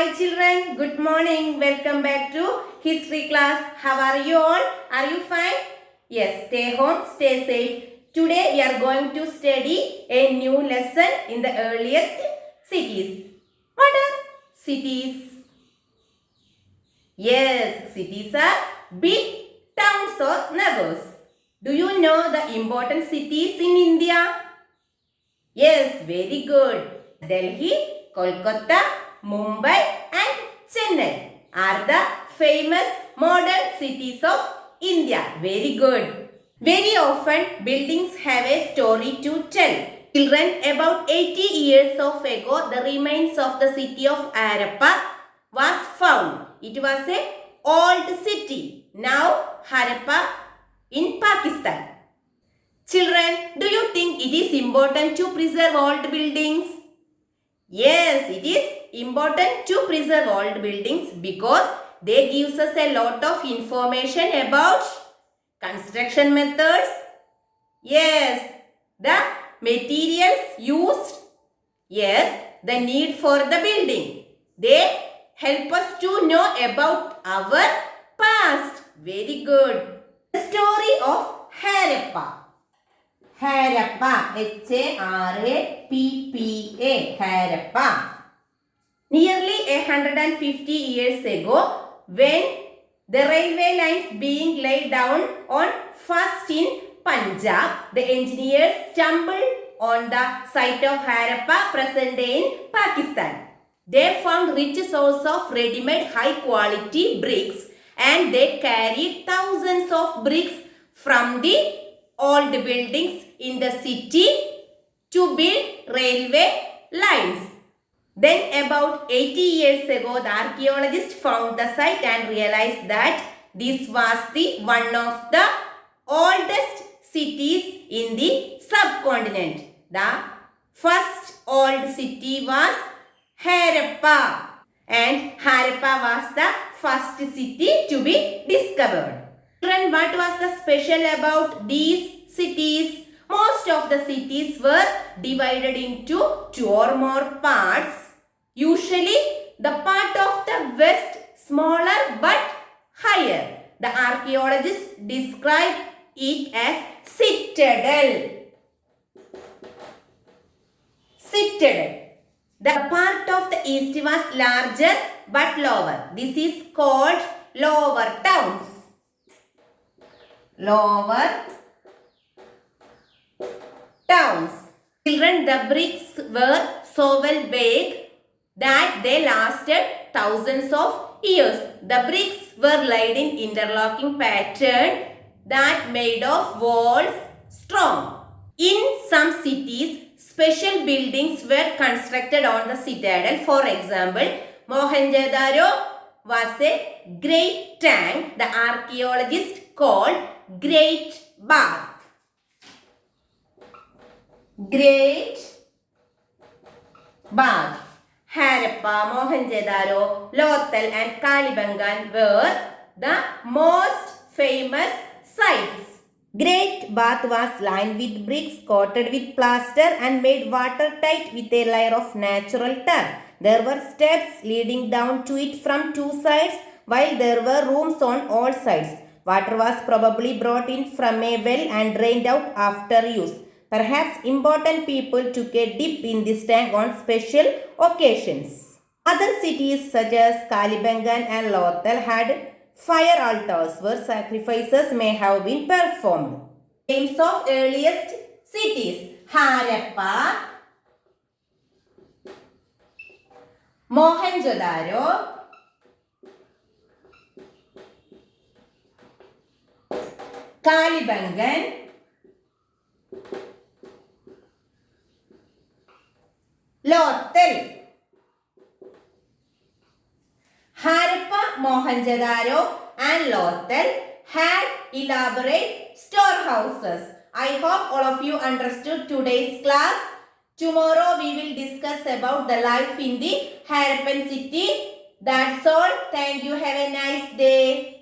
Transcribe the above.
Hi children, good morning. Welcome back to history class. How are you all? Are you fine? Yes, stay home, stay safe. Today we are going to study a new lesson in the earliest cities. What are cities? Yes, cities are big towns or nagas. Do you know the important cities in India? Yes, very good. Delhi, Kolkata, Mumbai and Chennai are the famous modern cities of India. Very good. Very often buildings have a story to tell. Children, about 80 years ago, the remains of the city of Harappa was found. It was a old city. Now Harappa in Pakistan. Children, do you think it is important to preserve old buildings? Yes, it is important to preserve old buildings because they gives us a lot of information about construction methods. Yes, the materials used. Yes, the need for the building. They help us to know about our past. Very good. The story of Harappa. Harappa, Harappa, Harappa. Nearly 150 years ago, when the railway lines being laid down on first in Punjab, the engineers stumbled on the site of Harappa present day in Pakistan. They found rich source of ready-made high-quality bricks and they carried thousands of bricks from the old buildings in the city to build railway lines. Then about 80 years ago, the archaeologists found the site and realized that this was the one of the oldest cities in the subcontinent. The first old city was Harappa and Harappa was the first city to be discovered. Children, what was the special about these cities? Most of the cities were divided into two or more parts. Usually, the part of the west smaller but higher. The archaeologists describe it as citadel. Citadel. The part of the east was larger but lower. This is called lower towns. Lower towns. Children, the bricks were so well baked that they lasted thousands of years. The bricks were laid in interlocking pattern that made of walls strong. In some cities, special buildings were constructed on the citadel. For example, Mohenjo-daro was a great tank the archaeologists called Great Bath. Great Bath. Harappa, Mohenjo-daro, Lothal and Kalibangan were the most famous sites. Great Bath was lined with bricks coated with plaster and made watertight with a layer of natural tar. There were steps leading down to it from two sides while there were rooms on all sides. Water was probably brought in from a well and drained out after use. Perhaps important people took a dip in this tank on special occasions. Other cities such as Kalibangan and Lothal had fire altars where sacrifices may have been performed. Names of earliest cities: Harappa, Mohenjo-daro, Kalibangan, Lothal. Harappa, Mohenjo-daro and Lothal had elaborate storehouses. I hope all of you understood today's class. Tomorrow we will discuss about the life in the Harappan city. That's all. Thank you. Have a nice day.